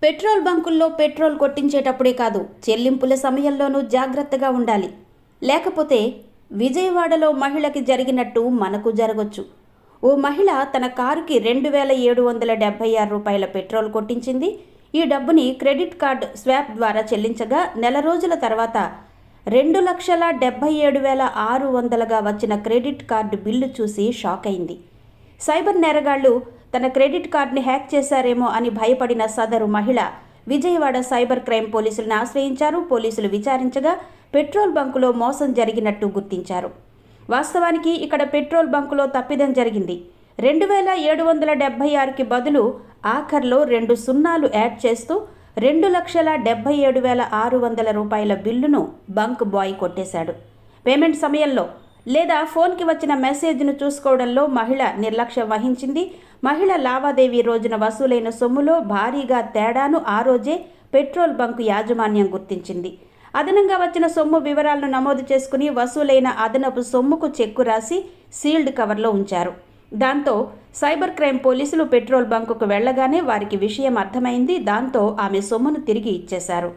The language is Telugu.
పెట్రోల్ బంకుల్లో పెట్రోల్ కొట్టించేటప్పుడే కాదు, చెల్లింపుల సమయంలోనూ జాగ్రత్తగా ఉండాలి. లేకపోతే విజయవాడలో మహిళకి జరిగినట్టు మనకు జరగొచ్చు. ఓ మహిళ తన కారుకి 2,776 రూపాయల పెట్రోల్ కొట్టించింది. ఈ డబ్బుని క్రెడిట్ కార్డ్ స్వాప్ ద్వారా చెల్లించగా నెల రోజుల తర్వాత 2,77,600గా వచ్చిన క్రెడిట్ కార్డు బిల్లు చూసి షాక్ అయింది. సైబర్ నేరగాళ్లు తన క్రెడిట్ కార్డుని హ్యాక్ చేశారేమో అని భయపడిన సదరు మహిళ విజయవాడ సైబర్ క్రైమ్ పోలీసులను ఆశ్రయించారు. పోలీసులు విచారించగా పెట్రోల్ బంకులో మోసం జరిగినట్టు గుర్తించారు. వాస్తవానికి ఇక్కడ పెట్రోల్ బంకులో తప్పిదం జరిగింది. 2,776కి బదులు ఆఖర్లో 2 సున్నాలు యాడ్ చేస్తూ 2,77,600 రూపాయల బిల్లును బంక్ బాయ్ కొట్టేశాడు. పేమెంట్ సమయంలో లేదా ఫోన్కి వచ్చిన మెసేజ్ను చూసుకోవడంలో మహిళ నిర్లక్ష్యం వహించింది. మహిళ లావాదేవీ రోజున వసూలైన సొమ్ములో భారీగా తేడాను ఆ రోజే పెట్రోల్ బంకు యాజమాన్యం గుర్తించింది. అదనంగా వచ్చిన సొమ్ము వివరాలను నమోదు చేసుకుని వసూలైన అదనపు సొమ్ముకు చెక్కు రాసి సీల్డ్ కవర్లో ఉంచారు. దాంతో సైబర్ క్రైమ్ పోలీసులు పెట్రోల్ బంకుకు వెళ్లగానే వారికి విషయం అర్థమైంది. దాంతో ఆమె సొమ్మును తిరిగి ఇచ్చేశారు.